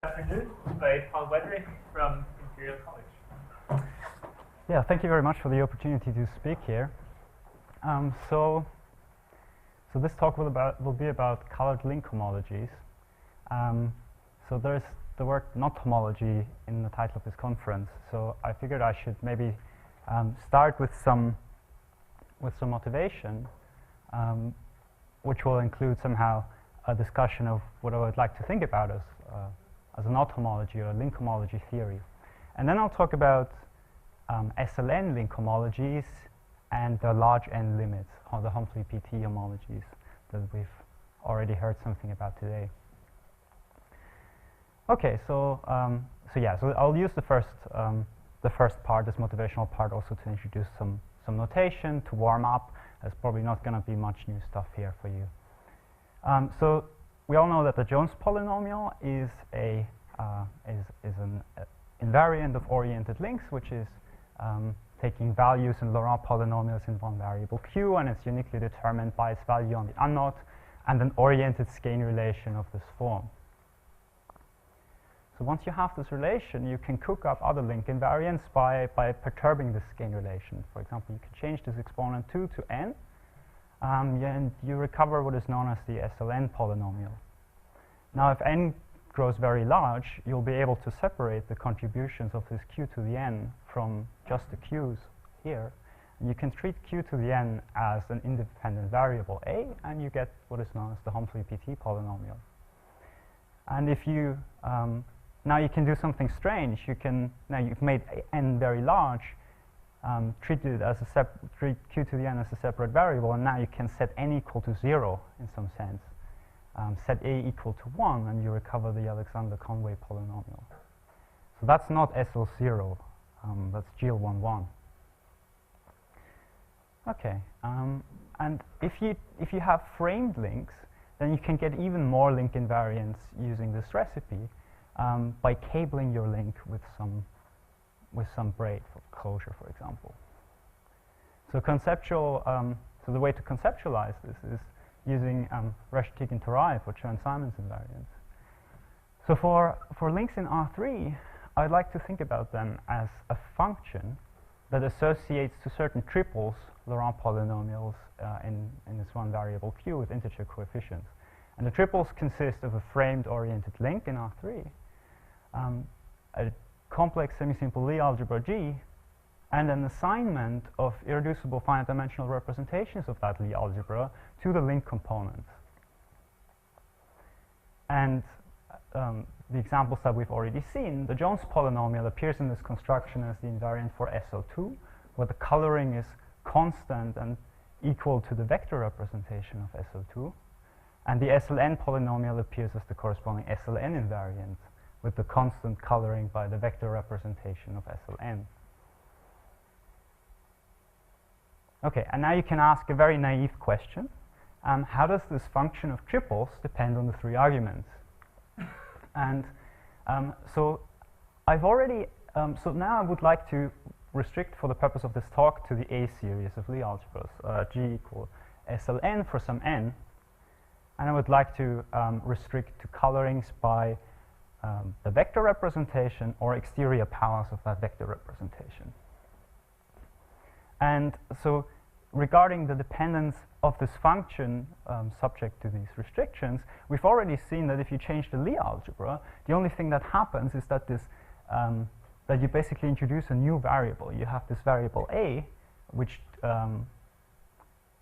Afternoon by Paul Wedrich from Imperial College. Yeah, thank you very much for the opportunity to speak here. So this talk will be about colored link homologies. So there's the word not homology in the title of this conference. So I figured I should maybe start with some motivation, which will include somehow a discussion of what I would like to think about as a not homology or a link homology theory. And then I'll talk about SLN link homologies and the large N limits, or the HOMFLY-PT homologies that we've already heard something about today. Okay, so I'll use the first part, this motivational part, also to introduce some notation to warm up. There's probably not going to be much new stuff here for you. So we all know that the Jones polynomial is an invariant of oriented links, which is taking values in Laurent polynomials in one variable q, and it's uniquely determined by its value on the unknot and an oriented skein relation of this form. So once you have this relation, you can cook up other link invariants by perturbing this skein relation. For example, you can change this exponent 2 to n, and you recover what is known as the SLN polynomial. Now, if n grows very large, you'll be able to separate the contributions of this q to the n from just the q's here. And you can treat q to the n as an independent variable a, and you get what is known as the HOMFLY-PT polynomial. And if you now you can do something strange. Now you've made n very large, treat q to the n as a separate variable, and now you can set n equal to 0 in some sense. Set a equal to 1, and you recover the Alexander-Conway polynomial. So that's not SL0, that's GL11. Okay, and if you have framed links, then you can get even more link invariants using this recipe by cabling your link with some braid for closure, for example. So so the way to conceptualize this is using Reshtig and Tarai for Chern-Simons invariants. So for links in R3, I'd like to think about them as a function that associates to certain triples Laurent polynomials in this one variable q with integer coefficients. And the triples consist of a framed oriented link in R3, a complex semisimple Lie algebra G, and an assignment of irreducible finite dimensional representations of that Lie algebra to the link components. And the examples that we've already seen, the Jones polynomial appears in this construction as the invariant for SL2, where the coloring is constant and equal to the vector representation of SL2. And the SLN polynomial appears as the corresponding SLN invariant, with the constant coloring by the vector representation of SLN. Okay, and now you can ask a very naive question. How does this function of triples depend on the three arguments? And so I've already, so now I would like to restrict for the purpose of this talk to the A series of Lie algebras, G equal SLN for some n. And I would like to restrict to colorings by the vector representation or exterior powers of that vector representation. And so regarding the dependence of this function subject to these restrictions, we've already seen that if you change the Lie algebra, the only thing that happens is that that you basically introduce a new variable. You have this variable a, which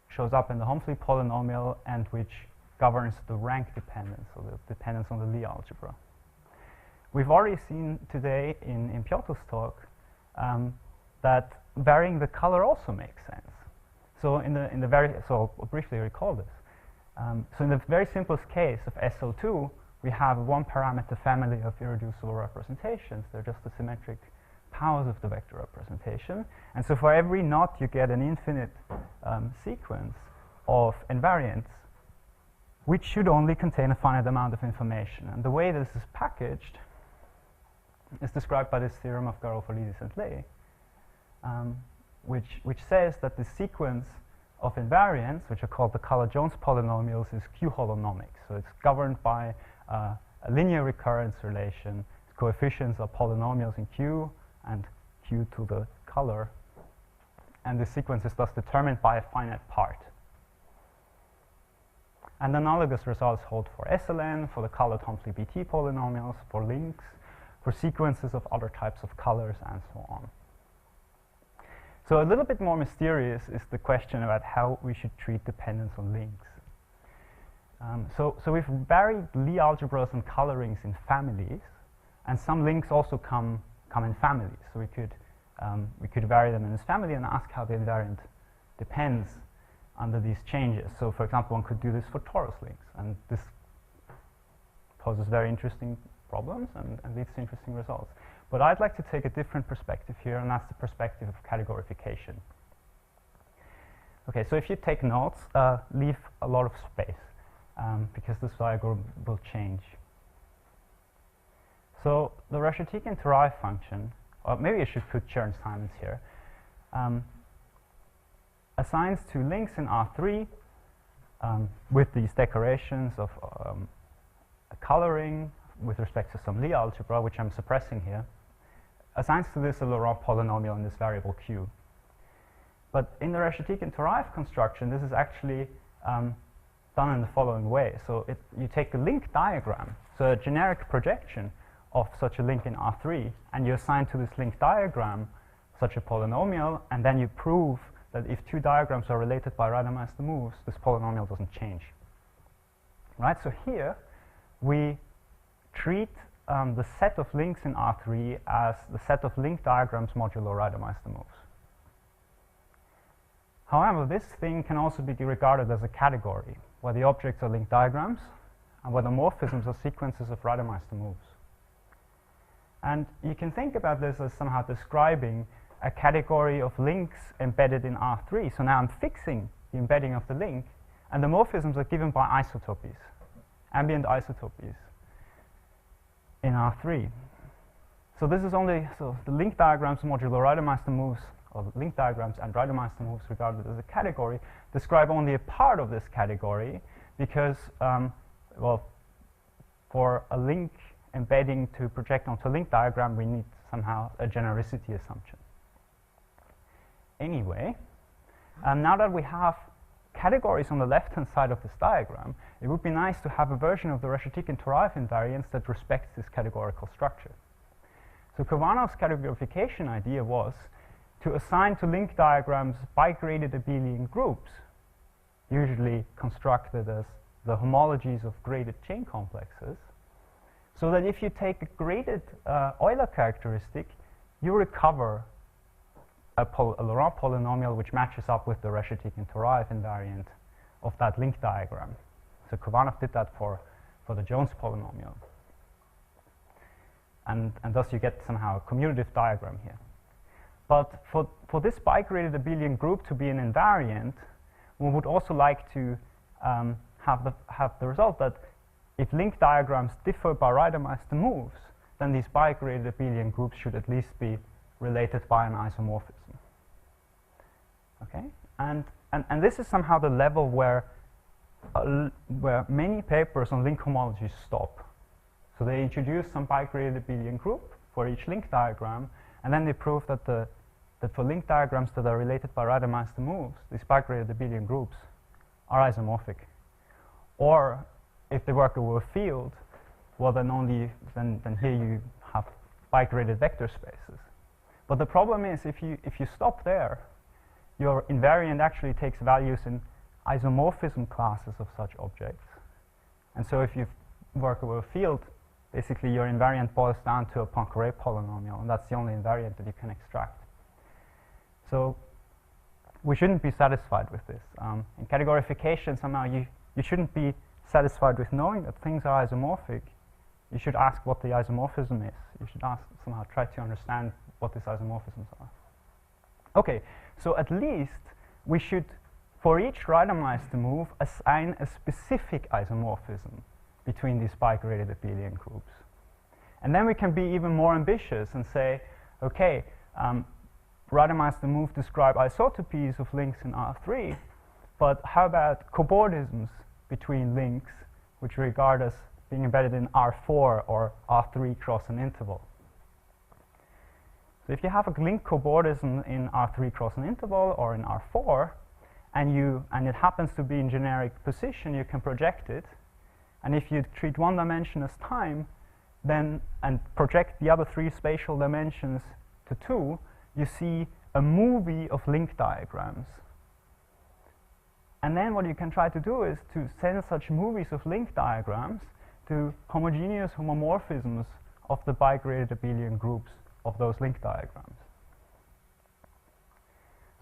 shows up in the HOMFLY polynomial and which governs the rank dependence, or the dependence on the Lie algebra. We've already seen today in Piotr's talk that varying the color also makes sense. So so I'll briefly recall this. So in the very simplest case of SL2, we have a one-parameter family of irreducible representations. They're just the symmetric powers of the vector representation. And so for every knot, you get an infinite sequence of invariants, which should only contain a finite amount of information. And the way this is packaged is described by this theorem of Garofolidis and Ley, which says that the sequence of invariants, which are called the Color-Jones polynomials, is Q holonomic. So it's governed by a linear recurrence relation. Coefficients are polynomials in Q and Q to the color. And the sequence is thus determined by a finite part. And analogous results hold for SLN, for the colored HOMFLY-PT polynomials, for links, for sequences of other types of colors, and so on. So a little bit more mysterious is the question about how we should treat dependence on links. So we've varied Lie algebras and colorings in families, and some links also come in families. So we could vary them in this family and ask how the invariant depends under these changes. So for example, one could do this for torus links, and this poses very interesting problems and leads to interesting results. But I'd like to take a different perspective here, and that's the perspective of categorification. Okay, so if you take notes, leave a lot of space, because this diagram will change. So the Reshetikhin-Turaev function, or maybe I should put Chern-Simons here, assigns to links in R3 with these decorations of a coloring with respect to some Lie algebra, which I'm suppressing here, assigns to this a Laurent polynomial in this variable Q. But in the Reshetikhin-Turaev construction, this is actually done in the following way. So you take a link diagram, so a generic projection of such a link in R3, and you assign to this link diagram such a polynomial, and then you prove that if two diagrams are related by randomized moves, this polynomial doesn't change. Right? So here we treat the set of links in R3 as the set of link diagrams modulo randomized moves. However, this thing can also be regarded as a category, where the objects are link diagrams and where the morphisms are sequences of randomized moves. And you can think about this as somehow describing a category of links embedded in R3. So now I'm fixing the embedding of the link, and the morphisms are given by isotopies, ambient isotopies in R3. So this is only, so the link diagrams modulo randomized moves, or link diagrams and randomized moves regarded as a category, describe only a part of this category because, well, for a link embedding to project onto a link diagram, we need somehow a genericity assumption. Anyway, now that we have categories on the left-hand side of this diagram, it would be nice to have a version of the Reshetikhin-Turaev invariance that respects this categorical structure. So Khovanov's categorification idea was to assign to link diagrams bigraded abelian groups, usually constructed as the homologies of graded chain complexes, so that if you take a graded Euler characteristic, you recover a Laurent polynomial which matches up with the Reshetikhin-Turaev invariant of that link diagram. So Khovanov did that for the Jones polynomial. And thus you get somehow a commutative diagram here. But for this bigraded abelian group to be an invariant, one would also like to have the result that if link diagrams differ by randomized moves, then these bigraded abelian groups should at least be related by an isomorphism. Okay, and this is somehow the level where many papers on link homologies stop. So they introduce some bigraded abelian group for each link diagram, and then they prove that that for link diagrams that are related by randomized moves, these bigraded abelian groups are isomorphic. Or if they work over a field, well then here you have bigraded vector spaces. But the problem is if you stop there, your invariant actually takes values in isomorphism classes of such objects. And so if you work over a field, basically your invariant boils down to a Poincare polynomial, and that's the only invariant that you can extract. So we shouldn't be satisfied with this. In categorification, somehow you shouldn't be satisfied with knowing that things are isomorphic. You should ask what the isomorphism is. You should somehow try to understand what these isomorphisms are. Okay, so at least we should, for each randomized move, assign a specific isomorphism between these bigraded abelian groups. And then we can be even more ambitious and say, okay, randomized move describe isotopies of links in R3, but how about cobordisms between links which regard as being embedded in R4 or R3 cross an interval. So if you have a link cobordism in R3 cross an interval or in R4, and it happens to be in generic position, you can project it. And if you treat one dimension as time, then and project the other three spatial dimensions to 2, you see a movie of link diagrams. And then what you can try to do is to send such movies of link diagrams to homogeneous homomorphisms of the bigraded abelian groups of those link diagrams.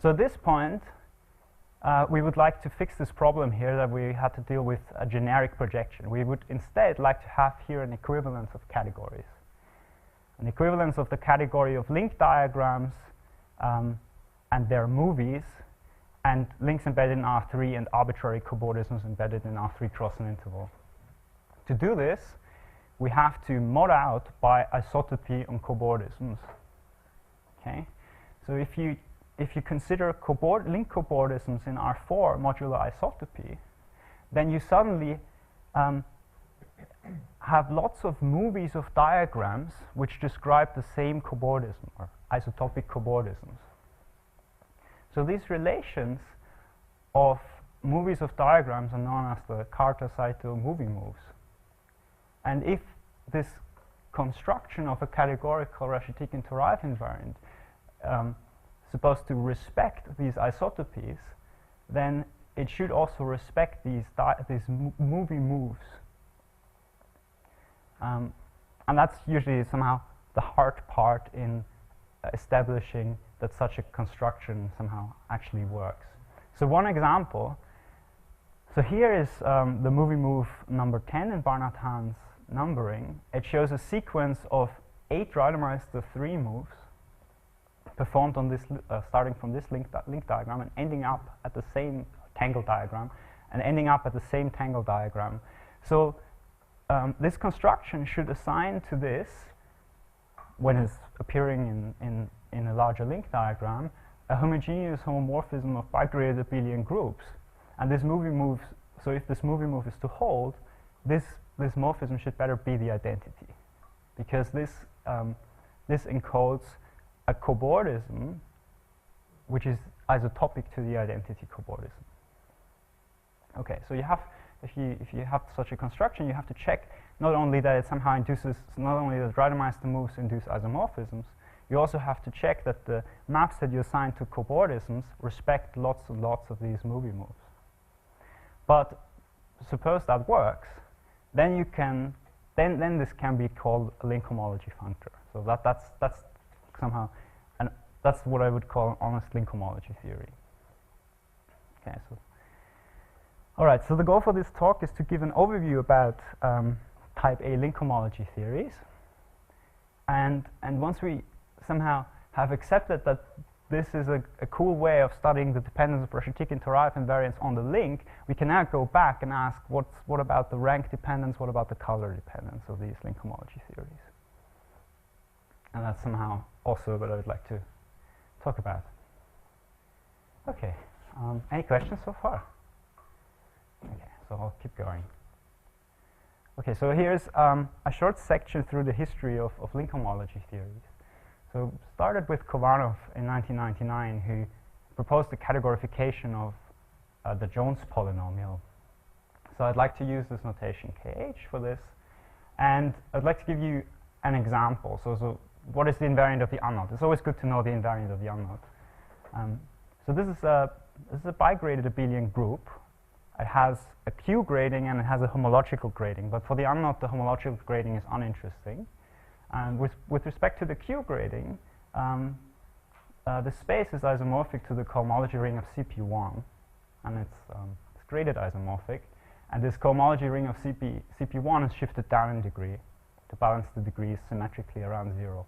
So at this point, we would like to fix this problem here that we had to deal with a generic projection. We would instead like to have here an equivalence of categories. An equivalence of the category of link diagrams and their movies, and links embedded in R3 and arbitrary cobordisms embedded in R3 cross an interval. To do this, we have to mod out by isotopy on cobordisms. Okay, so if you consider link cobordisms in R4 modulo isotopy, then you suddenly have lots of movies of diagrams which describe the same cobordism, or isotopic cobordisms. So these relations of movies of diagrams are known as the Carter-Saito movie moves. And if this construction of a categorical Reshetikhin-Turaev invariant supposed to respect these isotopies, then it should also respect these movie moves. And that's usually somehow the hard part in establishing that such a construction somehow actually works. So one example, so here is the movie move number 10 in Barnard-Hahn's numbering. It shows a sequence of 8 Reidemeister 3 moves performed on this, starting from this link diagram and ending up at the same tangle diagram and ending up at the same tangle diagram. So this construction should assign to this, when it's appearing in a larger link diagram, a homogeneous homomorphism of bigraded abelian groups. And this movie moves, so if this movie move is to hold, this morphism should better be the identity, because this encodes a cobordism which is isotopic to the identity cobordism. Okay, so you have, if you have such a construction, you have to check not only that it somehow induces, not only that Reidemeister moves induce isomorphisms, you also have to check that the maps that you assign to cobordisms respect lots and lots of these movie moves. But suppose that works, then you can, then this can be called a link homology functor. So that's somehow, and that's what I would call an honest link homology theory. Okay, so all right. So the goal for this talk is to give an overview about type A link homology theories, and once we somehow have accepted that this is a cool way of studying the dependence of Reshetikhin-Turaev invariants on the link, we can now go back and ask what about the rank dependence, what about the color dependence of these link homology theories? And that's somehow also what I would like to talk about. Okay, any questions so far? Okay, so I'll keep going. Okay, so here's a short section through the history of link homology theories. So started with Khovanov in 1999, who proposed the categorification of the Jones polynomial. So I'd like to use this notation KH for this, and I'd like to give you an example. So what is the invariant of the unknown? It's always good to know the invariant of the unknown. So this is a bigraded abelian group. It has a Q grading and it has a homological grading, but for the unknown, the homological grading is uninteresting. And with respect to the Q grading, the space is isomorphic to the cohomology ring of CP1, and it's graded isomorphic. And this cohomology ring of CP1 is shifted down in degree to balance the degrees symmetrically around 0.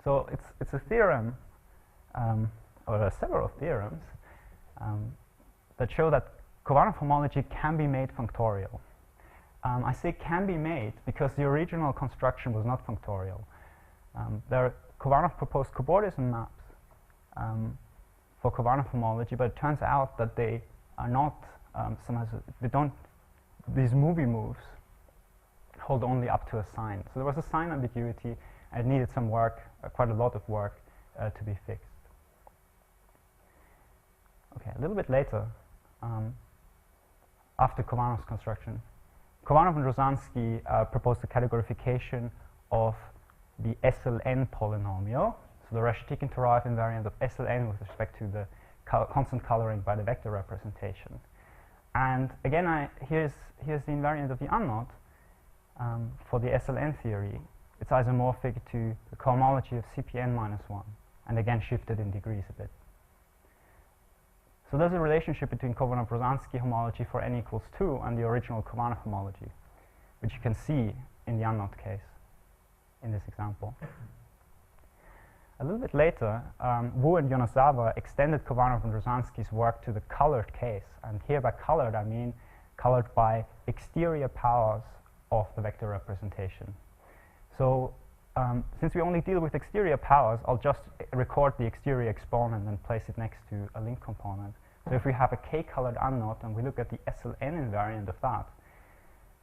So it's a theorem, or there are several theorems, that show that Khovanov homology can be made functorial. I say can be made because the original construction was not functorial. Khovanov proposed cobordism maps for Khovanov homology, but it turns out that they are not, these movie moves hold only up to a sign. So there was a sign ambiguity, and it needed some work, quite a lot of work, to be fixed. Okay, a little bit later, after Khovanov's construction, Khovanov and Rozansky proposed a categorification of the SLN polynomial, so the Reshetikhin-Turaev invariant of SLN with respect to the constant coloring by the vector representation. And again, here's the invariant of the unknot for the SLN theory. It's isomorphic to the cohomology of CPN minus 1, and again shifted in degrees a bit. So there's a relationship between Khovanov-Rozansky homology for n equals 2 and the original Khovanov homology, which you can see in the unknot case in this example. A little bit later, Wu and Yonezawa extended Khovanov and Rozansky's work to the colored case. And here by colored, I mean colored by exterior powers of the vector representation. So since we only deal with exterior powers, I'll just record the exterior exponent and place it next to a link component. So if we have a k-colored unknot and we look at the SLN invariant of that,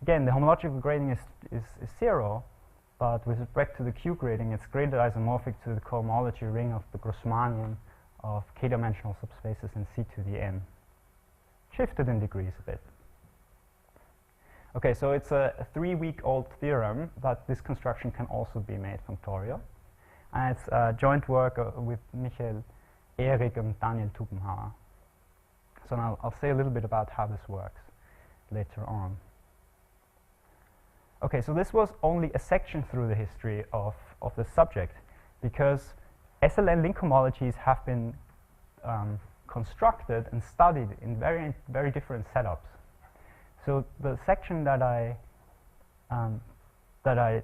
again, the homological grading is 0, but with respect to the Q grading, it's graded isomorphic to the cohomology ring of the Grossmanian of k-dimensional subspaces in C to the n, shifted in degrees a bit. Okay, so it's a 3-week-old theorem, but this construction can also be made functorial. And it's joint work with Michael Erik and Daniel Tubenhauer. So now I'll say a little bit about how this works later on. Okay, so this was only a section through the history of the subject, because SLN link homologies have been constructed and studied in very different setups. So the section that I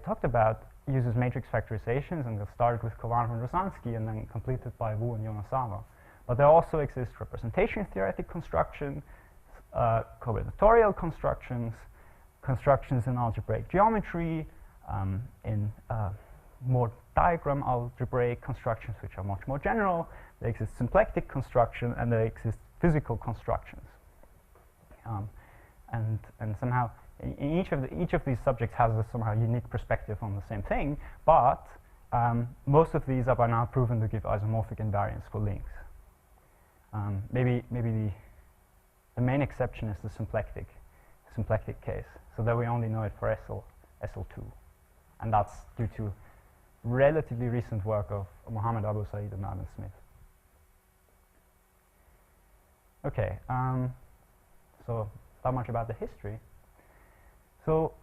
talked about uses matrix factorizations, and it started with Khovanov and Rozansky and then completed by Wu and Yonezawa. But there also exist representation theoretic constructions, combinatorial constructions, constructions in algebraic geometry, in more diagram algebraic constructions which are much more general. There exists symplectic construction, and there exist physical constructions. And somehow in each of these subjects has a somehow unique perspective on the same thing, but most of these are by now proven to give isomorphic invariance for links. Maybe the main exception is the symplectic case, so that we only know it for SL2, and that's due to relatively recent work of Mohammed Abu Said and Adam Smith. Okay, so that much about the history. So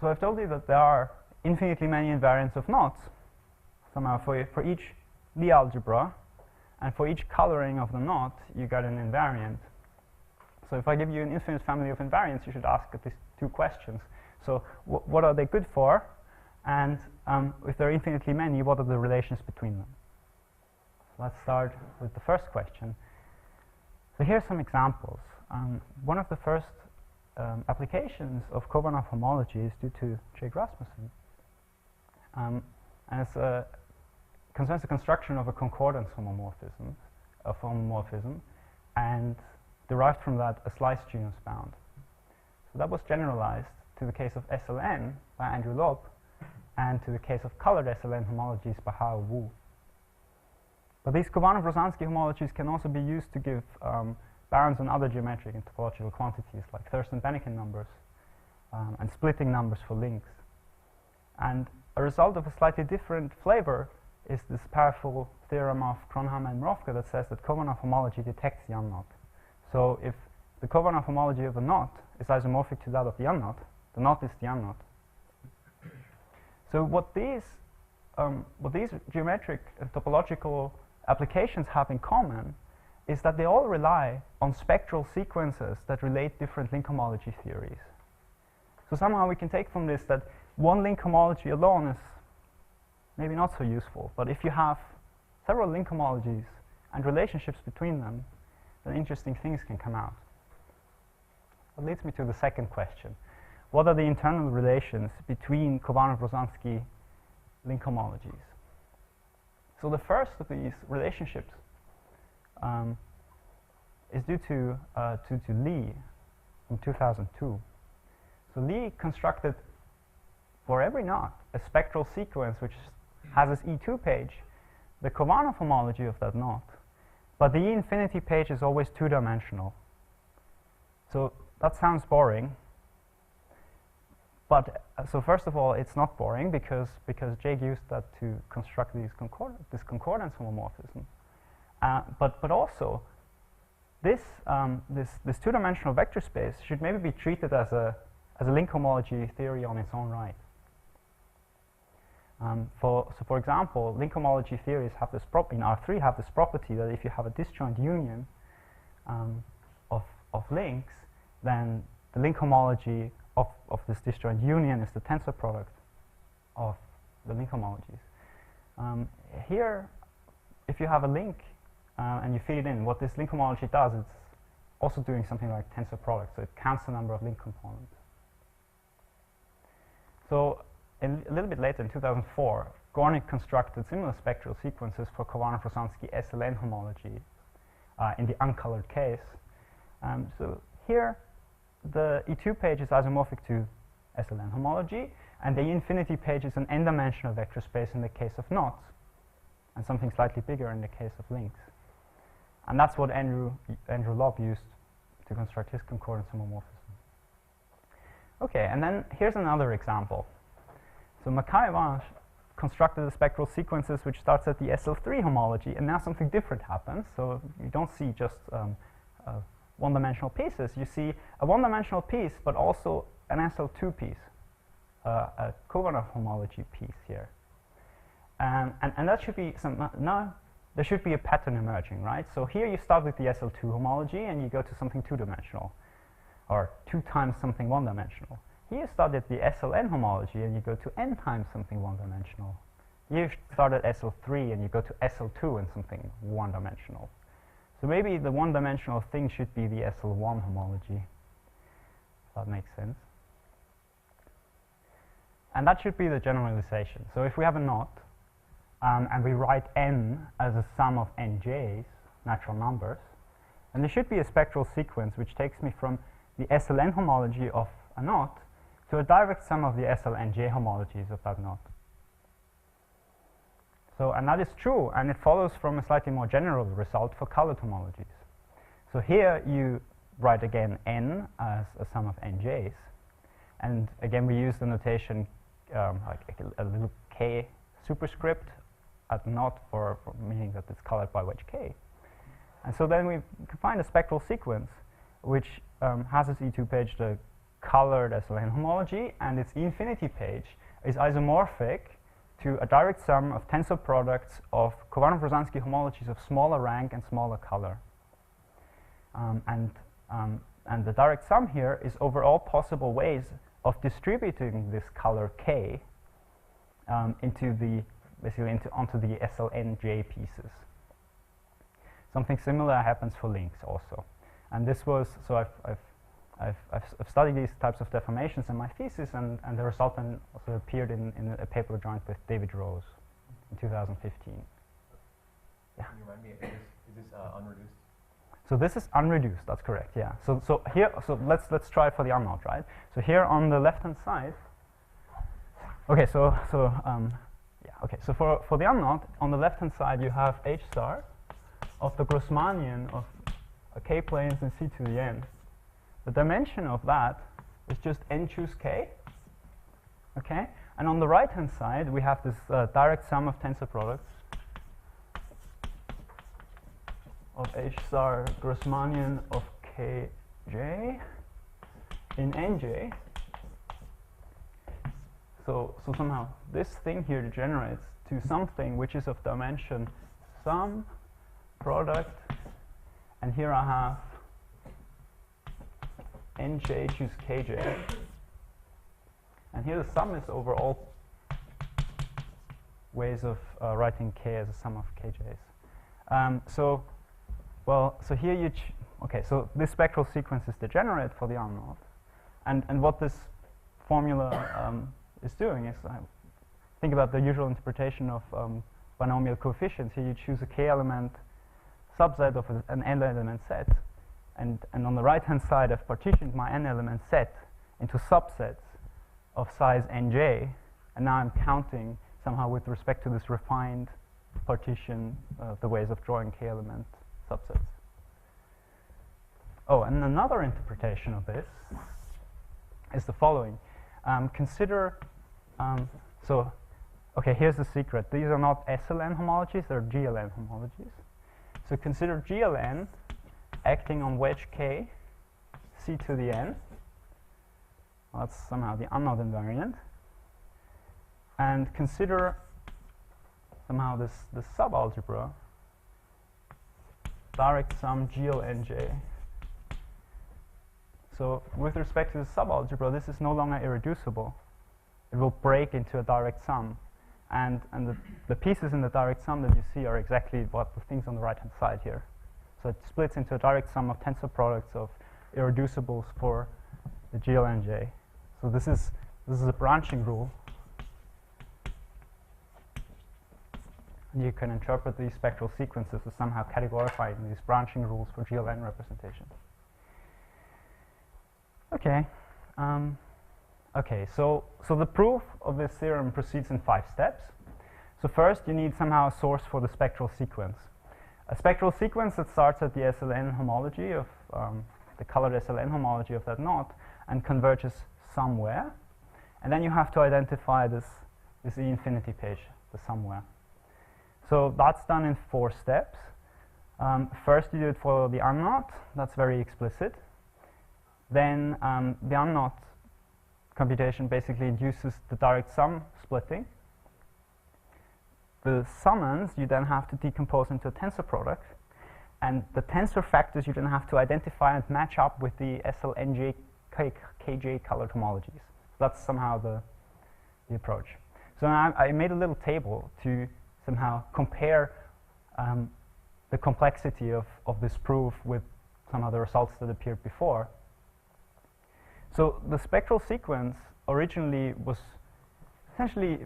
I've told you that there are infinitely many invariants of knots, somehow for each Lie algebra, and for each coloring of the knot, you get an invariant. So if I give you an infinite family of invariants, you should ask at least 2 questions. So what are they good for? And if there are infinitely many, what are the relations between them? So let's start with the first question. So here are some examples. One of the first applications of Khovanov homology is due to Jake Rasmussen. And it's concerns the construction of a concordance homomorphism, and derived from that a slice genus bound. So that was generalized to the case of SLN by Andrew Loeb, and to the case of colored SLN homologies by Hao Wu. But these Khovanov-Rozansky homologies can also be used to give barons on other geometric and topological quantities like Thurston-Bannikin numbers and splitting numbers for links. And a result of a slightly different flavor is this powerful theorem of Kronhammer and Mrowka that says that Khovanov homology detects the unknot. So if the Khovanov homology of a knot is isomorphic to that of the unknot is the unknot. So what these geometric and topological applications have in common is that they all rely on spectral sequences that relate different link homology theories. So somehow we can take from this that one link homology alone is maybe not so useful, but if you have several link homologies and relationships between them, then interesting things can come out. That leads me to the second question. What are the internal relations between Khovanov-Rozansky link homologies? So the first of these relationships is due to Lee from 2002. So Lee constructed for every knot a spectral sequence which has this E2 page, the Khovanov homology of that knot, but the E infinity page is always two-dimensional. So that sounds boring, but so first of all, it's not boring because Jake used that to construct this concordance homomorphism. But also, this two-dimensional vector space should maybe be treated as a link homology theory on its own right. So for example, link homology theories have this in R3 have this property that if you have a disjoint union of links, then the link homology of this disjoint union is the tensor product of the link homologies. Here, if you have a link and you feed it in, what this link homology does, it's also doing something like tensor product, so it counts the number of link components. So a little bit later, in 2004, Gornick constructed similar spectral sequences for Khovanov-Rozansky SLN homology in the uncolored case. So here, the E2 page is isomorphic to SLN homology, and the E infinity page is an n-dimensional vector space in the case of knots, and something slightly bigger in the case of links. And that's what Andrew Lobb used to construct his concordance homomorphism. Okay, and then here's another example. So Mackay constructed the spectral sequences which starts at the SL3 homology, and now something different happens. So you don't see just one-dimensional pieces. You see a one-dimensional piece, but also an SL2 piece, a Khovanov homology piece here. And that should be now there should be a pattern emerging, right? So here you start with the SL2 homology, and you go to something two-dimensional, or 2 times something one-dimensional. Here you start at the SLN homology, and you go to n times something one-dimensional. Here you start at SL3, and you go to SL2 and something one-dimensional. So maybe the one-dimensional thing should be the SL1 homology. If that makes sense. And that should be the generalization. So if we have a knot, and we write n as a sum of nj's, natural numbers, and there should be a spectral sequence which takes me from the SLN homology of a knot to a direct sum of the SLNJ homologies of that knot. So, and that is true, and it follows from a slightly more general result for colored homologies. So here you write again n as a sum of nj's, and again we use the notation like a little k superscript at knot for meaning that it's colored by wedge k. And so then we can find a spectral sequence which has its E2 page, the colored SLN homology, and its E infinity page is isomorphic to a direct sum of tensor products of Khovanov-Rozansky homologies of smaller rank and smaller color. And the direct sum here is over all possible ways of distributing this color k onto the SLNJ pieces. Something similar happens for links also. And this was, so I've studied these types of deformations in my thesis, and the result then also appeared in a paper joint with David Rose in 2015. Yeah. Can you remind me, is this unreduced? So this is unreduced, that's correct, yeah. So here, let's try for the unknown, right? So here on the left-hand side, okay, so for the unknown, on the left-hand side you have H star of the Grossmannian of k planes in C to the n. The dimension of that is just n choose k, okay? And on the right-hand side, we have this direct sum of tensor products of H star Grossmannian of kj in nj. So somehow this thing here degenerates to something which is of dimension sum product, and here I have nj choose kj, and here the sum is over all ways of writing k as a sum of kj's. So here you okay, so this spectral sequence is degenerate for the unknown, and what this formula is doing is think about the usual interpretation of binomial coefficients. Here you choose a k-element subset of an n-element set, and on the right-hand side I've partitioned my n-element set into subsets of size nj, and now I'm counting somehow with respect to this refined partition the ways of drawing k-element subsets. Oh, and another interpretation of this is the following. Consider, okay, here's the secret. These are not SLN homologies, they're GLN homologies. So consider GLN acting on wedge k, c to the n. Well, that's somehow the unknown invariant. And consider somehow this subalgebra, direct sum GLNJ. So with respect to the subalgebra, this is no longer irreducible. It will break into a direct sum. And the pieces in the direct sum that you see are exactly what the things on the right-hand side here. So it splits into a direct sum of tensor products of irreducibles for the GLNJ. So this is a branching rule. And you can interpret these spectral sequences as somehow categorifying these branching rules for GLN representation. Okay. Okay, so the proof of this theorem proceeds in 5 steps. So first, you need somehow a source for the spectral sequence. A spectral sequence that starts at the SLN homology of the colored SLN homology of that knot and converges somewhere. And then you have to identify this E infinity page, the somewhere. So that's done in 4 steps. First, you do it for the unknot. That's very explicit. Then the unknot computation basically induces the direct sum splitting. The summons you then have to decompose into a tensor product, and the tensor factors you then have to identify and match up with the SLNJ KJ colored homologies. That's somehow the approach. So now I made a little table to somehow compare the complexity of this proof with some other results that appeared before. So the spectral sequence originally was essentially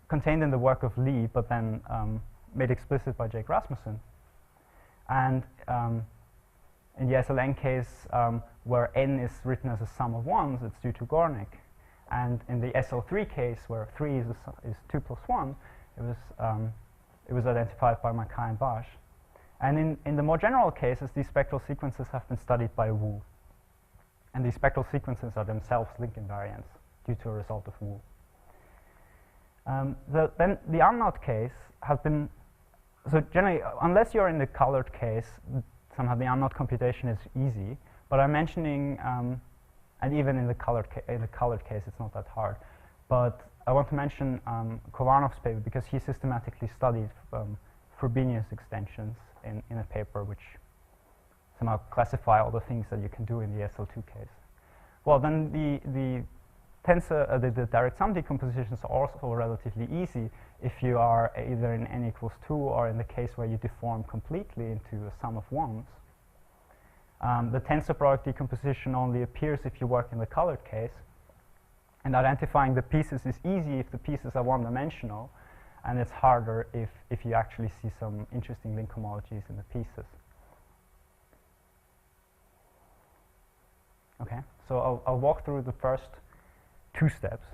contained in the work of Lee, but then made explicit by Jake Rasmussen. And in the SLN case, where n is written as a sum of 1s, it's due to Gornick. And in the SL3 case, where 3 is 2 plus 1, it was identified by Mackay and Bash. And in the more general cases, these spectral sequences have been studied by Wu. And these spectral sequences are themselves link invariants due to a result of Wu. Then the unknot case has been, so generally, unless you're in the colored case, somehow the unknot computation is easy. But I'm mentioning, and even in the colored case, it's not that hard. But I want to mention Khovanov's paper because he systematically studied Frobenius extensions in a paper which somehow classify all the things that you can do in the SL2 case. Well, then the tensor, the direct sum decompositions are also relatively easy if you are either in n equals 2 or in the case where you deform completely into a sum of 1s. The tensor product decomposition only appears if you work in the colored case, and identifying the pieces is easy if the pieces are one-dimensional, and it's harder if you actually see some interesting link homologies in the pieces. Okay, so I'll walk through the first 2 steps,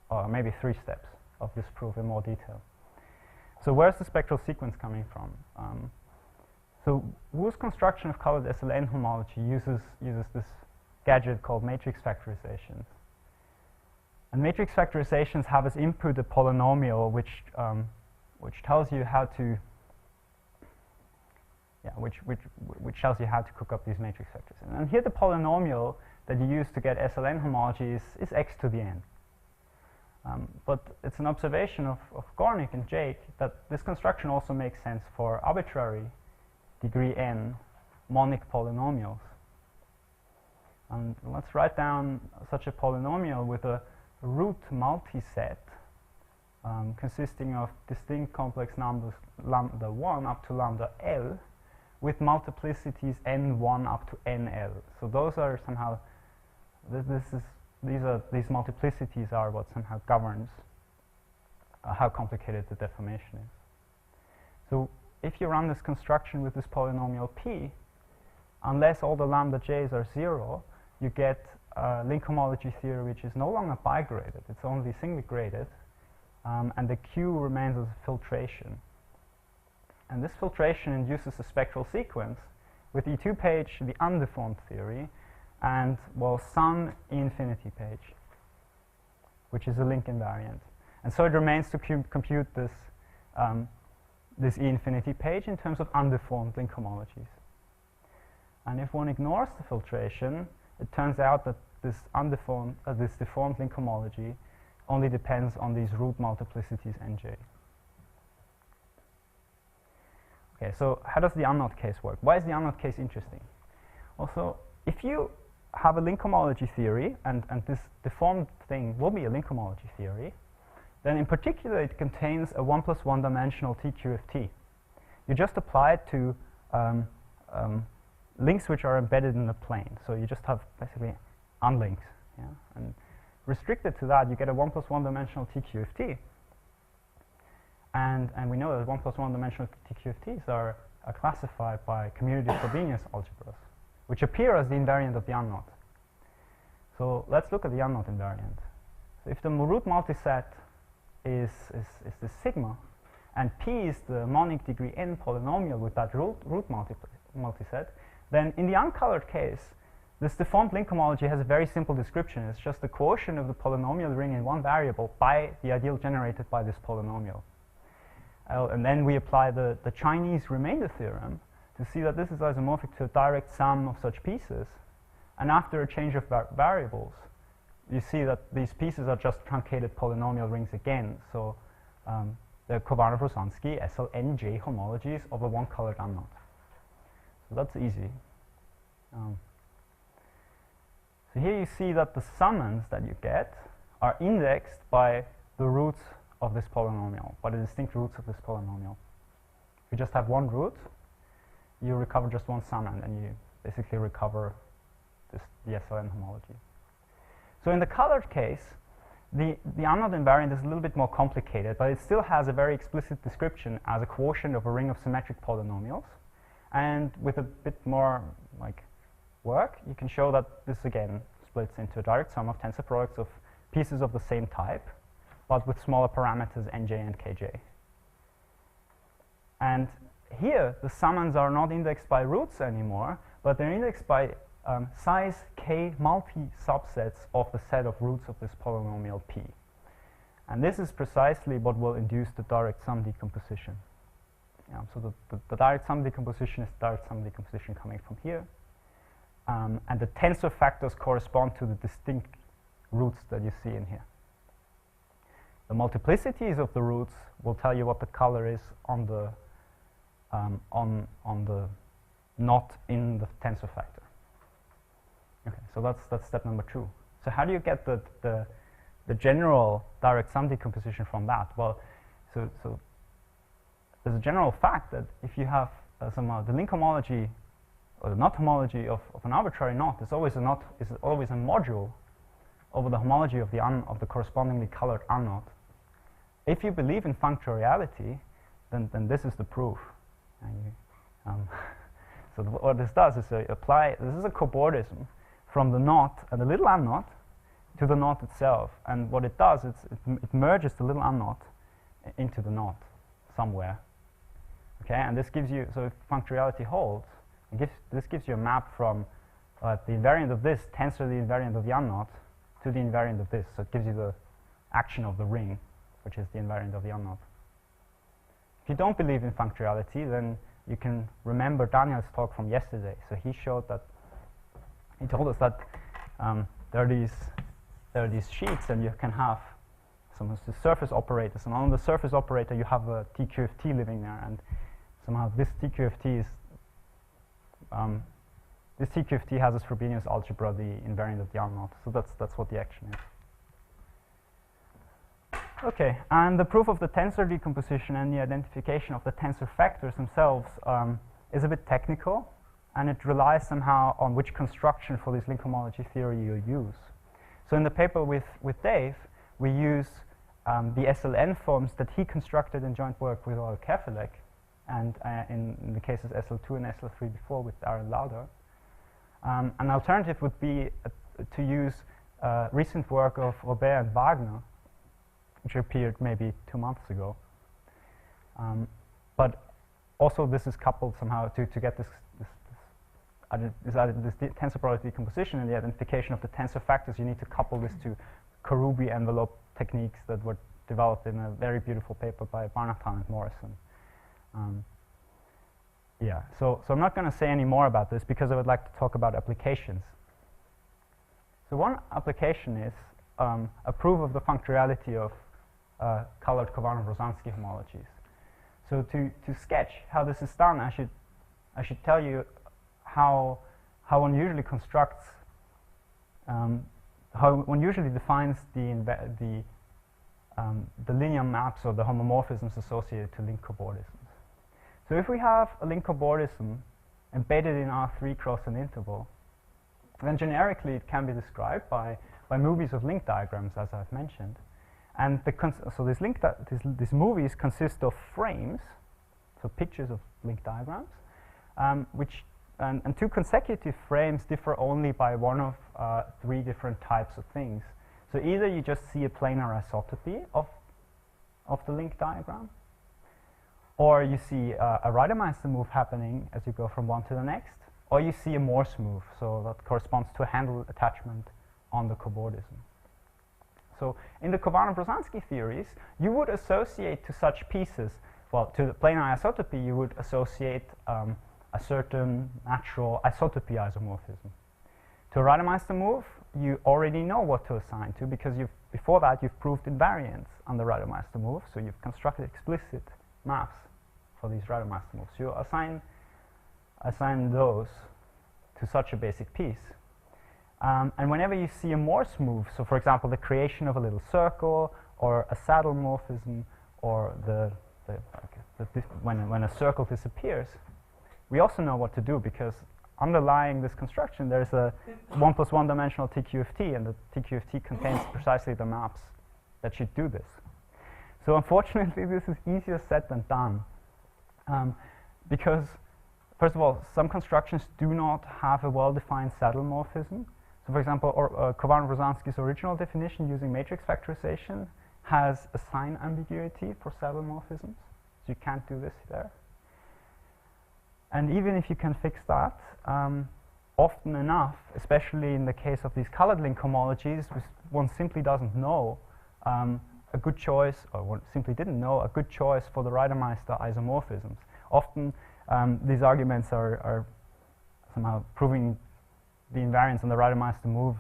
or maybe 3 steps of this proof in more detail. So where's the spectral sequence coming from? So Wu's construction of colored SLN homology uses this gadget called matrix factorizations. And matrix factorizations have as input a polynomial which tells you how to which tells you how to cook up these matrix vectors. And here the polynomial that you use to get SLN homology is x to the n. But it's an observation of Gornick and Jake that this construction also makes sense for arbitrary degree n monic polynomials. And let's write down such a polynomial with a root multiset consisting of distinct complex numbers lambda 1 up to lambda L with multiplicities n1 up to nl. So those are somehow, these multiplicities are what somehow governs how complicated the deformation is. So if you run this construction with this polynomial p, unless all the lambda j's are 0, you get link homology theory which is no longer bigraded, it's only singly graded, and the Q remains as a filtration. And this filtration induces a spectral sequence with E2 page, the undeformed theory, and, well, some E-infinity page, which is a link invariant. And so it remains to compute this, this E-infinity page in terms of undeformed link homologies. And if one ignores the filtration, it turns out that this undeformed, this deformed link homology only depends on these root multiplicities nj. Okay, so how does the unknot case work? Why is the unknot case interesting? Also, if you have a link homology theory, and this deformed thing will be a link homology theory, then in particular it contains a 1 + 1 dimensional TQFT. You just apply it to links which are embedded in the plane. So you just have basically unlinks. Yeah? And restricted to that, you get a 1 + 1 dimensional TQFT. And we know that 1 + 1 dimensional TQFTs are classified by community Frobenius algebras, which appear as the invariant of the unknot. So let's look at the unknot invariant. So if the root multiset is the sigma, and P is the monic degree n polynomial with that root multiset, then in the uncolored case, this deformed link homology has a very simple description. It's just the quotient of the polynomial ring in one variable by the ideal generated by this polynomial. And then we apply the Chinese remainder theorem to see that this is isomorphic to a direct sum of such pieces. And after a change of variables, you see that these pieces are just truncated polynomial rings again. So the Khovanov-Rozansky SLNJ homologies of a one-colored unknot. So that's easy. So here you see that the summands that you get are indexed by the roots of this polynomial, by the distinct roots of this polynomial. If you just have one root, you recover just one summand, and you basically recover the SLN homology. So in the colored case, the unknot invariant is a little bit more complicated, but it still has a very explicit description as a quotient of a ring of symmetric polynomials. And with a bit more work, you can show that this again splits into a direct sum of tensor products of pieces of the same type, but with smaller parameters nj and kj. And here, the summands are not indexed by roots anymore, but they're indexed by size k multi-subsets of the set of roots of this polynomial p. And this is precisely what will induce the direct sum decomposition. So the direct sum decomposition is direct sum decomposition coming from here. And the tensor factors correspond to the distinct roots that you see in here. The multiplicities of the roots will tell you what the color is on the knot in the tensor factor. Okay, so that's step number 2. So how do you get the general direct sum decomposition from that? Well, so there's a general fact that if you have the link homology or the knot homology of an arbitrary knot is always a module over the homology of the correspondingly colored unknot. If you believe in functoriality, then this is the proof. So what this does is apply. This is a cobordism from the knot and the little unknot to the knot itself. And what it does is it merges the little unknot into the knot somewhere. Okay, and this gives you, so if functoriality holds, this gives you a map from the invariant of this tensor the invariant of the unknot to the invariant of this. So it gives you the action of the ring, which is the invariant of the unknot. If you don't believe in functoriality, then you can remember Daniel's talk from yesterday. So he showed that, he told us that there are these sheets, and you can have some of the surface operators, and on the surface operator you have a TQFT living there, and somehow this TQFT is this TQFT has as Frobenius algebra the invariant of the unknot. So that's what the action is. Okay, and the proof of the tensor decomposition and the identification of the tensor factors themselves is a bit technical, and it relies somehow on which construction for this link homology theory you use. So in the paper with Dave, we use the SLN forms that he constructed in joint work with Oil Kefelek, and in the cases SL2 and SL3 before with Aaron Lauder. An alternative would be to use recent work of Robert and Wagner, which appeared maybe 2 months ago. But also this is coupled somehow to get this tensor product decomposition and the identification of the tensor factors. You need to couple this to Karoubi envelope techniques that were developed in a very beautiful paper by Barnatan and Morrison. Yeah, so I'm not going to say any more about this because I would like to talk about applications. So one application is a proof of the functoriality of colored Khovanov-Rozansky homologies. So to sketch how this is done, I should tell you how one usually constructs, how one usually defines the linear maps or the homomorphisms associated to link cobordisms. So if we have a link cobordism embedded in R3 cross an interval, then generically it can be described by movies of link diagrams, as I've mentioned. And so these movies consist of frames, so pictures of link diagrams, and two consecutive frames differ only by one of 3 different types of things. So either you just see a planar isotopy of the link diagram, or you see a Reidemeister move happening as you go from one to the next, or you see a Morse move, so that corresponds to a handle attachment on the cobordism. So in the Khovanov-Rozansky theories, you would associate to such pieces, well, to the planar isotopy, you would associate a certain natural isotopy isomorphism. To a Reidemeister move, you already know what to assign to because before that you've proved invariance on the Reidemeister move, so you've constructed explicit maps for these Reidemeister moves. You assign those to such a basic piece. And whenever you see a Morse move, so for example the creation of a little circle or a saddle morphism or when a circle disappears, we also know what to do because underlying this construction there's a 1 + 1 dimensional TQFT, and the TQFT contains precisely the maps that should do this. So unfortunately this is easier said than done because first of all some constructions do not have a well-defined saddle morphism. So for example, Khovanov-Rozansky's original definition using matrix factorization has a sign ambiguity for saddle morphisms, so you can't do this there. And even if you can fix that, often enough, especially in the case of these colored link homologies, one simply doesn't know a good choice, or one simply didn't know a good choice for the Reidemeister isomorphisms. Often these arguments are somehow proving the invariance on the Reidemeister moves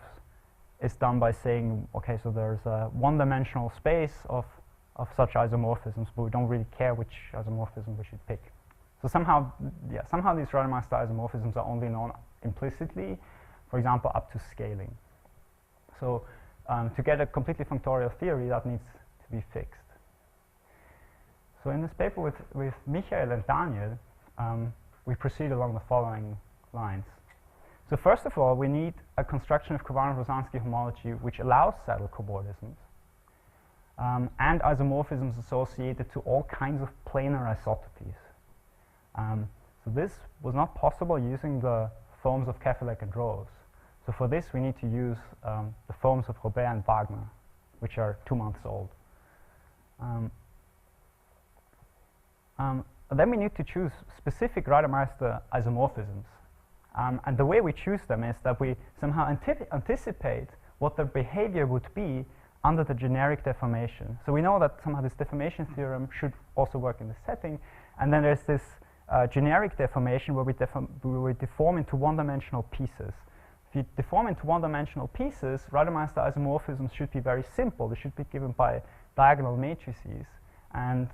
is done by saying, okay, so there's a one-dimensional space of such isomorphisms, but we don't really care which isomorphism we should pick. So somehow these Reidemeister isomorphisms are only known implicitly, for example, up to scaling. So to get a completely functorial theory, that needs to be fixed. So in this paper with Michael and Daniel, we proceed along the following lines. So first of all, we need a construction of Khovanov-Rozansky homology which allows saddle cobordisms and isomorphisms associated to all kinds of planar isotopies. So this was not possible using the foams of Kefelec and Rose. So for this we need to use the foams of Robert and Wagner, which are 2 months old. Then we need to choose specific Reidemeister isomorphisms. And the way we choose them is that we somehow anticipate what their behavior would be under the generic deformation. So we know that somehow this deformation theorem should also work in this setting. And then there's this generic deformation where we deform into one-dimensional pieces. If you deform into one-dimensional pieces, Reidemeister isomorphisms should be very simple. They should be given by diagonal matrices. And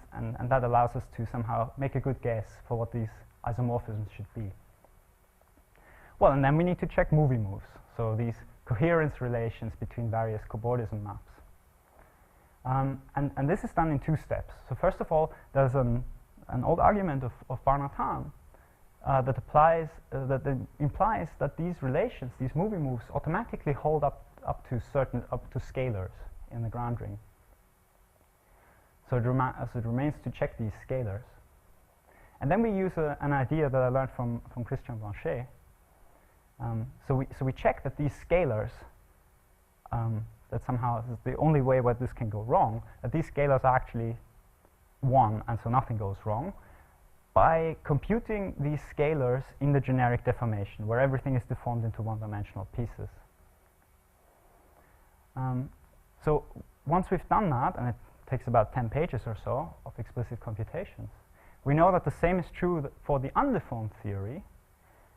that allows us to somehow make a good guess for what these isomorphisms should be. Well, and then we need to check movie moves, so these coherence relations between various cobordism maps. And this is done in 2 steps. So first of all, there's an old argument of Barnatan that implies that these relations, these movie moves, automatically hold up to scalars in the ground ring. So it remains to check these scalars. And then we use an idea that I learned from Christian Blanchet, So we check that these scalars, that somehow this is the only way where this can go wrong, that these scalars are actually 1, and so nothing goes wrong, by computing these scalars in the generic deformation, where everything is deformed into one-dimensional pieces. So once we've done that, and it takes about 10 pages or so of explicit computations, we know that the same is true for the undeformed theory,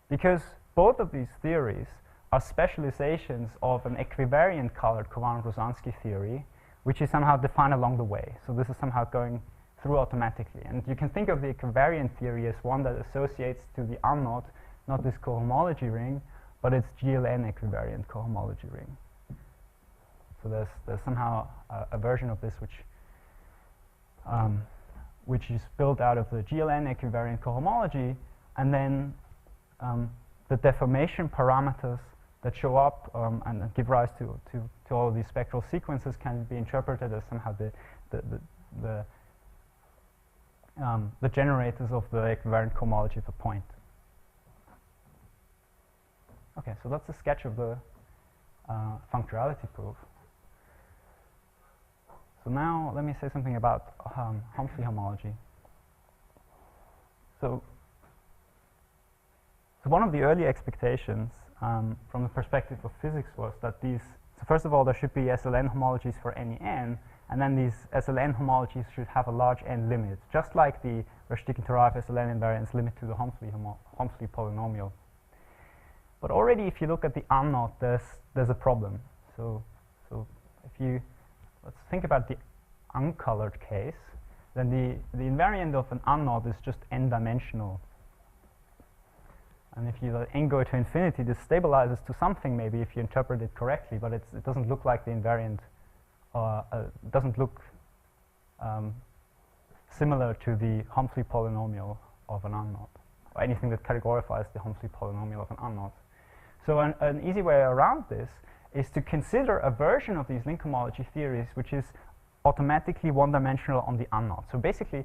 because both of these theories are specializations of an equivariant colored Khovanov-Rozansky theory, which is somehow defined along the way. So this is somehow going through automatically. And you can think of the equivariant theory as one that associates to the unknot, not this cohomology ring, but it's GLN equivariant cohomology ring. So there's somehow a version of this which is built out of the GLN equivariant cohomology, and then the deformation parameters that show up and give rise to all of these spectral sequences can be interpreted as somehow the generators of the equivariant cohomology of a point. Okay, so that's a sketch of the functoriality proof. So now let me say something about HOMFLY homology. So one of the early expectations from the perspective of physics was that so first of all, there should be SLN homologies for any n, and then these SLN homologies should have a large n limit, just like the Reshtkin-Tarayev SLN invariance limit to the HOMFLY polynomial. But already, if you look at the unknot, there's a problem. So let's think about the uncolored case. Then the invariant of an unknot is just n-dimensional. And if you let n go to infinity, this stabilizes to something maybe if you interpret it correctly, but it doesn't look like the invariant, it doesn't look similar to the HOMFLY polynomial of an unknot, or anything that categorifies the HOMFLY polynomial of an unknot. So an easy way around this is to consider a version of these link homology theories which is automatically one-dimensional on the unknot. So basically,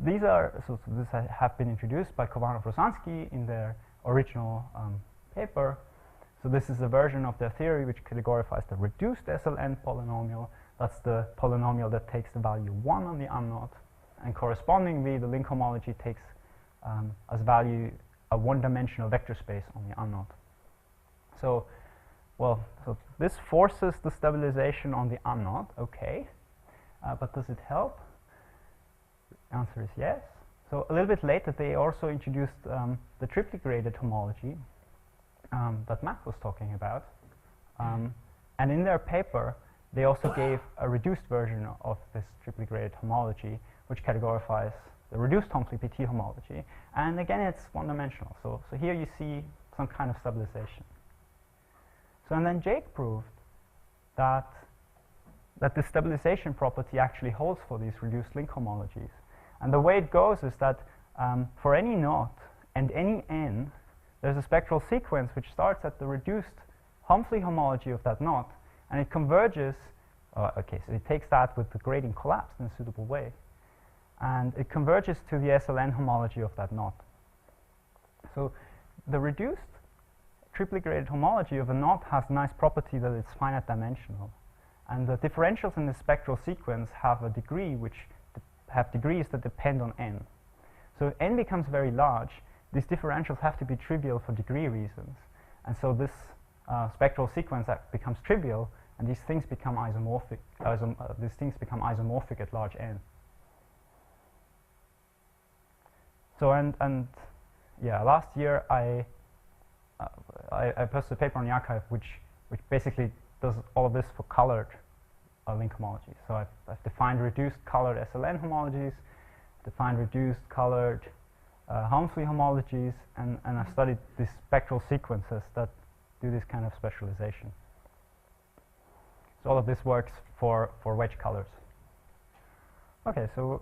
these have been introduced by Khovanov-Rozansky in their original paper. So this is a version of their theory which categorifies the reduced SLN polynomial. That's the polynomial that takes the value 1 on the unknot, and correspondingly, the link homology takes as value a one-dimensional vector space on the unknot. So this forces the stabilization on the unknot, okay, but does it help? The answer is yes. So a little bit later, they also introduced the triply graded homology that Matt was talking about, and in their paper, they also gave a reduced version of this triply graded homology, which categorifies the reduced HOMFLY-PT homology, and again, it's one-dimensional. So here you see some kind of stabilization. So and then Jake proved that the stabilization property actually holds for these reduced link homologies. And the way it goes is that for any knot and any n, there's a spectral sequence which starts at the reduced HOMFLY homology of that knot, and it converges, okay, so it takes that with the gradient collapsed in a suitable way, and it converges to the SLN homology of that knot. So the reduced triply graded homology of a knot has a nice property that it's finite dimensional, and the differentials in the spectral sequence have a degree which have degrees that depend on n. So if n becomes very large, these differentials have to be trivial for degree reasons, and so this spectral sequence becomes trivial, and these things become isomorphic. These things become isomorphic at large n. So and yeah, last year I posted a paper on the archive which basically does all of this for colored link homologies. So I've defined reduced colored SLN homologies, defined reduced colored HOMFLY homologies, and I've studied these spectral sequences that do this kind of specialization. So all of this works for wedge colors. Okay, so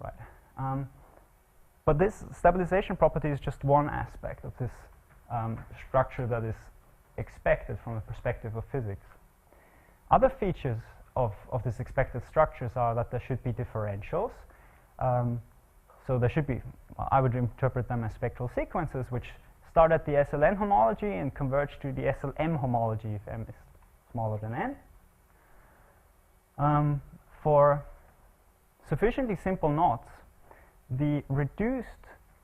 right. But this stabilization property is just one aspect of this structure that is expected from the perspective of physics. Other features of these expected structures are that there should be differentials. So there should be, I would interpret them as spectral sequences which start at the SLN homology and converge to the SLM homology if m is smaller than n. For sufficiently simple knots, the reduced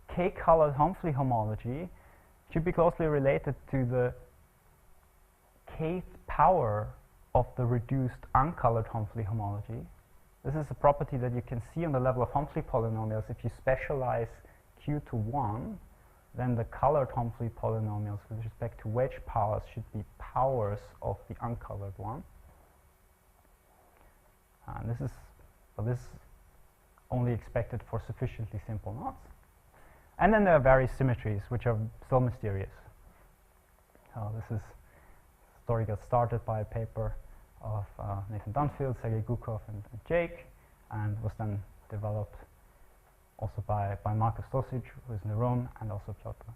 k-colored HOMFLY homology should be closely related to the kth power of the reduced uncolored HOMFLY homology. This is a property that you can see on the level of HOMFLY polynomials. If you specialize q to 1, then the colored HOMFLY polynomials with respect to wedge powers should be powers of the uncolored one. And this is only expected for sufficiently simple knots. And then there are various symmetries, which are still mysterious. This story got started by a paper of Nathan Dunfield, Sergei Gukov, and Jake, and was then developed also by Markus Stosic, who is in the room, and also Piotr.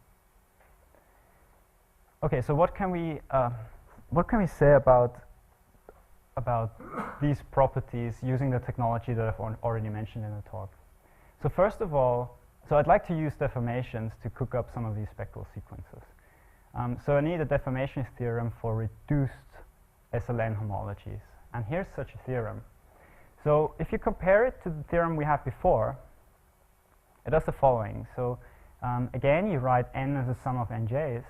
Okay, so what can we say about these properties using the technology that I've already mentioned in the talk? So first of all, I'd like to use deformations to cook up some of these spectral sequences. So I need a deformations theorem for reduced SLN homologies. And here's such a theorem. So if you compare it to the theorem we had before, it does the following. So again, you write n as a sum of nj's,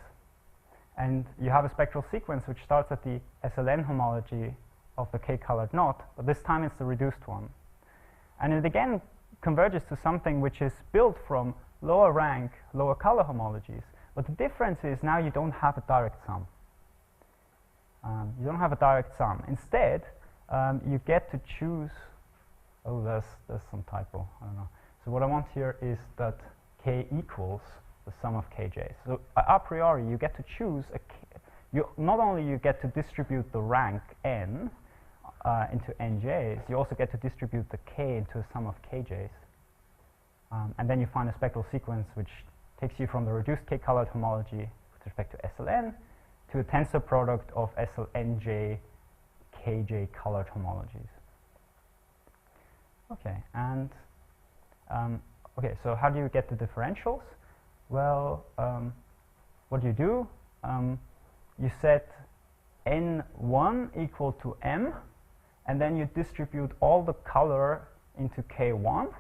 and you have a spectral sequence which starts at the SLN homology of the k-colored knot, but this time it's the reduced one. And it again converges to something which is built from lower rank, lower color homologies. But the difference is now you don't have a direct sum. You don't have a direct sum. Instead, you get to choose. Oh, there's some typo. I don't know. So what I want here is that k equals the sum of kj's. So a priori, you get to choose not only you get to distribute the rank n into nj's, you also get to distribute the k into a sum of kj's. And then you find a spectral sequence which takes you from the reduced k-colored homology with respect to SLN to a tensor product of SLNJ kj colored homologies. Okay, and okay, so how do you get the differentials? Well, what you do, you set n1 equal to m, and then you distribute all the color into k1.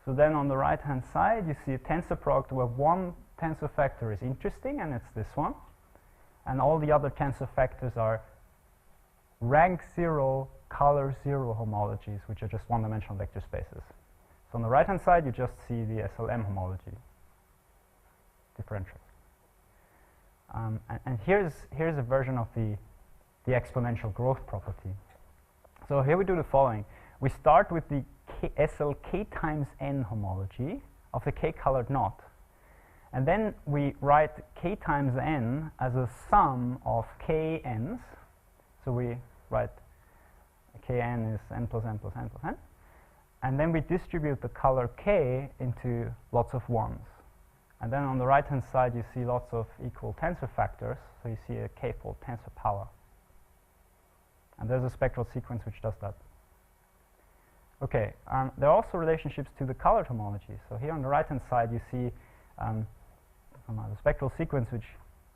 So then on the right-hand side, you see a tensor product where one tensor factor is interesting, and it's this one. And all the other tensor factors are rank 0, color 0 homologies, which are just one-dimensional vector spaces. So on the right-hand side, you just see the SLM homology differentials. And here's a version of the exponential growth property. So here we do the following. We start with the SLK times n homology of the k-colored knot. And then we write k times n as a sum of kn's. So we write kn is n plus n plus n plus n. And then we distribute the color k into lots of ones. And then on the right-hand side, you see lots of equal tensor factors. So you see a k-fold tensor power. And there's a spectral sequence which does that. Okay, there are also relationships to the colored homologies. So here on the right-hand side, you see the spectral sequence which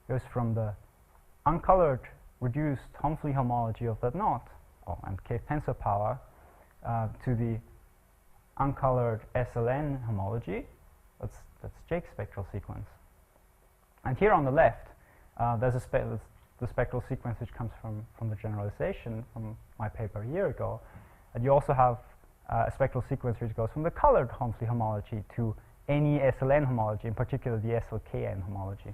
goes from the uncolored reduced HOMFLY homology of that knot, and k tensor power, to the uncolored SLN homology. That's Jake's spectral sequence. And here on the left, there's the spectral sequence which comes from the generalization from my paper a year ago. And you also have a spectral sequence which goes from the colored HOMFLY homology to any SLN homology, in particular the SLKN homology.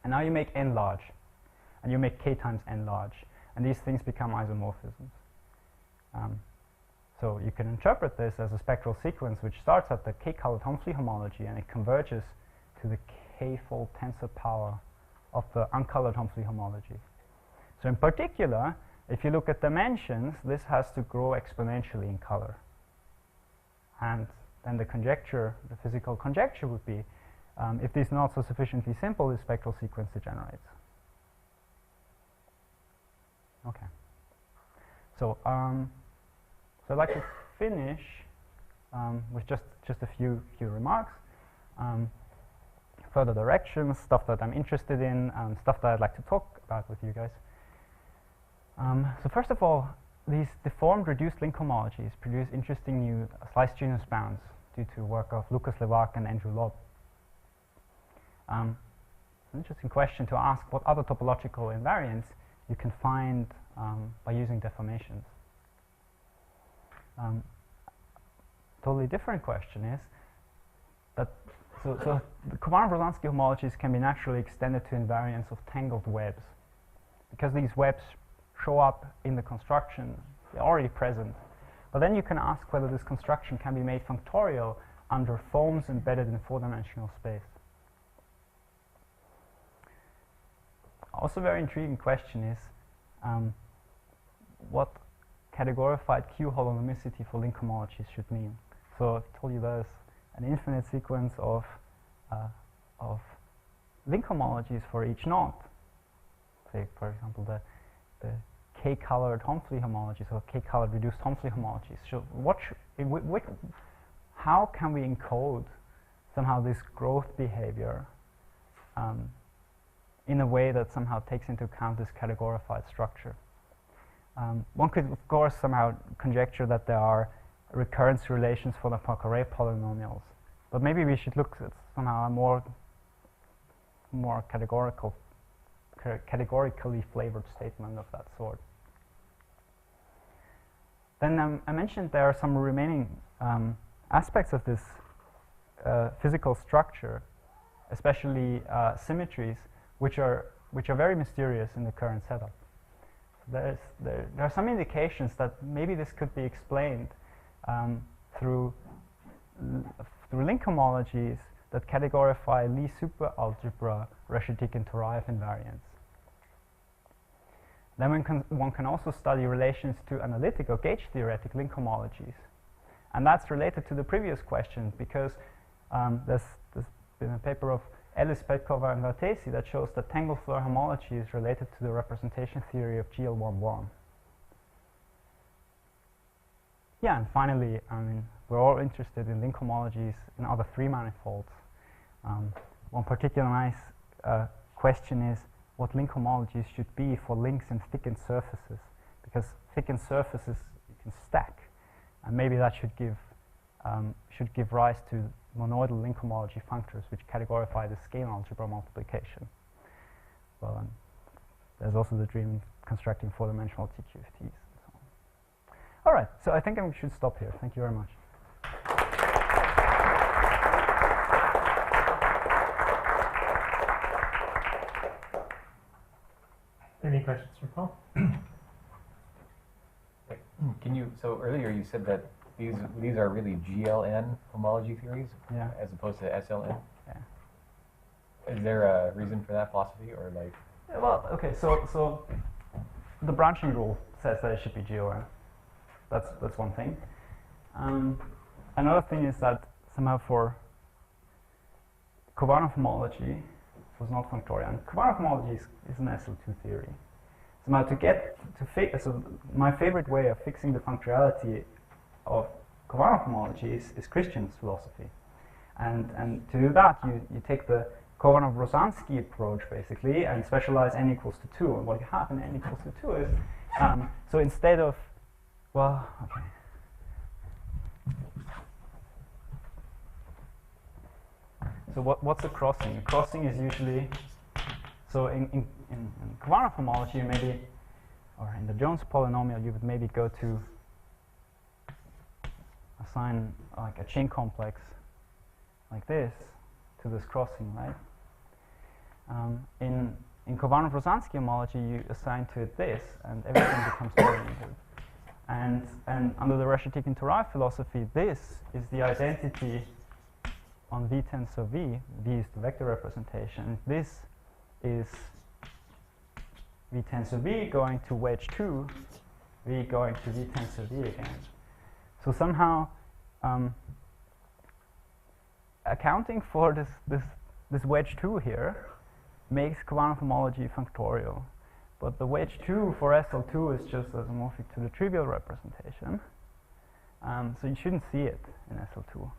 And now you make n large, and you make k times n large, and these things become isomorphisms. So you can interpret this as a spectral sequence which starts at the k-colored HOMFLY homology, and it converges to the k-fold tensor power of the uncolored HOMFLY homology. So in particular, if you look at dimensions, this has to grow exponentially in color. And then the conjecture, the physical conjecture would be, if these knots are sufficiently simple, the spectral sequence degenerates. Okay. So, so I'd like to finish with just a few remarks. further directions, stuff that I'm interested in, stuff that I'd like to talk about with you guys. So first of all, these deformed reduced link homologies produce interesting new slice genus bounds due to work of Lucas Levac and Andrew Lobb. An interesting question to ask what other topological invariants you can find by using deformations. Totally different question is that so the Khovanov-Rozansky homologies can be naturally extended to invariants of tangled webs. Because these webs show up in the construction, they're already present. But then you can ask whether this construction can be made functorial under foams embedded in four-dimensional space. Also very intriguing question is what categorified Q holonomicity for link homologies should mean. So I've told you there's an infinite sequence of link homologies for each knot. Say, for example, the k-colored HOMFLY homologies or k-colored reduced HOMFLY homologies. So how can we encode somehow this growth behavior in a way that somehow takes into account this categorified structure? One could, of course, somehow conjecture that there are recurrence relations for the Poincare polynomials, but maybe we should look at somehow a more categorically flavored statement of that sort. Then I mentioned there are some remaining aspects of this physical structure, especially symmetries, which are very mysterious in the current setup. There are some indications that maybe this could be explained through link homologies that categorify Lie superalgebra Reshetik and Toraev invariants. Then one can also study relations to analytic or gauge-theoretic link homologies. And that's related to the previous question, because there's been a paper of Ellis, Petkova, and Vartesi that shows that tangle floor homology is related to the representation theory of GL11. Yeah, and finally, I mean, we're all interested in link homologies in other three manifolds. One particular nice question is what link homologies should be for links in thickened surfaces, because thickened surfaces you can stack, and maybe that should give rise to monoidal link homology functors which categorify the scale algebra multiplication. Well, and there's also the dream constructing four-dimensional TQFTs and so on. All right, so I think we should stop here. Thank you very much. Any questions for Paul? Can you, so earlier you said that these are really GLN homology theories, yeah, as opposed to SLN? Yeah. Is there a reason for that philosophy, or like? Yeah, well, okay, so the branching rule says that it should be GLN. That's one thing. Another thing is that somehow for Khovanov homology was not functorial. Khovanov homology is an SL2 theory. Somehow to get to fix, so my favorite way of fixing the functoriality of Khovanov homologies is Christian's philosophy. And to do that, you take the Khovanov-Rozansky approach, basically, and specialize n equals to 2. And what you have in n equals to 2 is, so instead of, well, okay. So what's a crossing? A crossing is usually, so in Khovanov homology, maybe, or in the Jones polynomial, you would maybe go to assign like a chain complex like this to this crossing, right? In Khovanov-Rozansky homology, you assign to it this, and everything becomes oriented. And under the Reshetik and Toraev philosophy, this is the identity on V tensor V. V is the vector representation. This is V tensor V going to wedge 2, V going to V tensor V again. So somehow accounting for this wedge 2 here makes Khovanov homology functorial. But the wedge 2 for SL2 is just isomorphic to the trivial representation. So you shouldn't see it in SL2.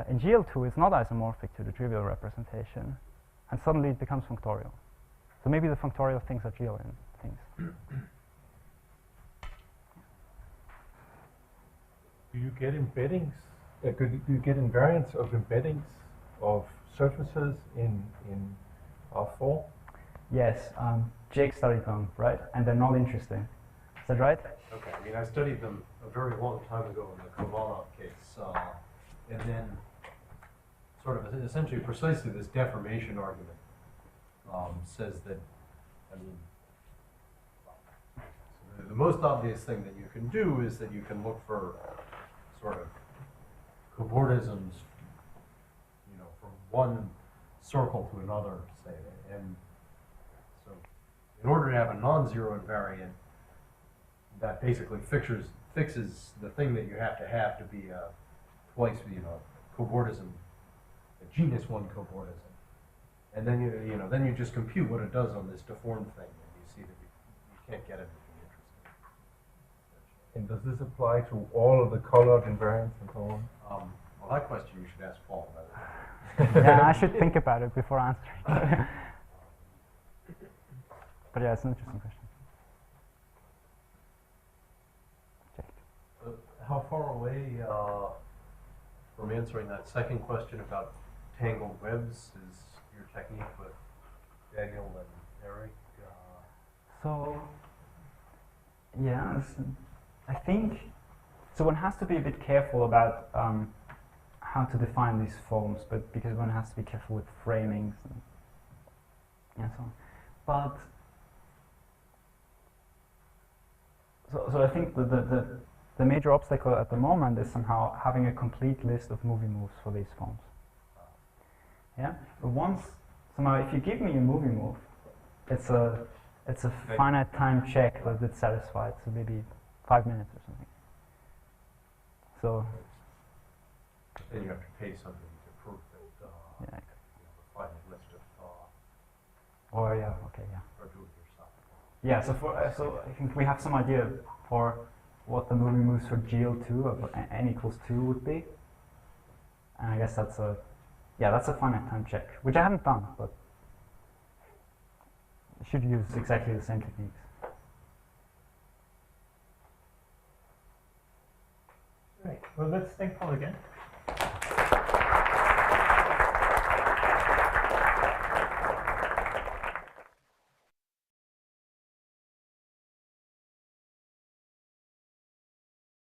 in GL2 it's not isomorphic to the trivial representation, and suddenly it becomes functorial. So maybe the functorial things are GLN things. Do you get embeddings? Do you get invariants of embeddings of surfaces in R4? Yes, Jake studied them, right? And they're not interesting. Is that right? Okay, I mean, I studied them a very long time ago in the Khovanov case, and then sort of essentially precisely this deformation argument says that, I mean, so the most obvious thing that you can do is that you can look for sort of cobordisms, you know, from one circle to another, say, and so in order to have a non-zero invariant, that basically fixes the thing that you have to be a twice, you know, cobordism, a genus 1 cobordism, and then then you just compute what it does on this deformed thing, and you see that you can't get anything interesting. And does this apply to all of the colored invariants and so on? Well, that question you should ask Paul. Yeah, I should think about it before answering. But yeah, it's an interesting question. How far away from answering that second question about tangled webs is your technique with Daniel and Eric? So, yeah, I think, so one has to be a bit careful about how to define these forms, but because one has to be careful with framings and so on. But, so I think the major obstacle at the moment is somehow having a complete list of movie moves for these forms. Yeah, but once somehow if you give me a movie move, it's a finite time check that it's satisfied, so maybe 5 minutes or something. So then you have to pay somebody to prove that yeah, you have a finite list of or yeah, okay, yeah. or do it yourself. Yeah, so I think we have some idea for what the movie moves for GL2 of n equals 2 would be. And I guess that's a finite time check, which I haven't done, but I should use exactly the same techniques. Right. Well, let's thank Paul again.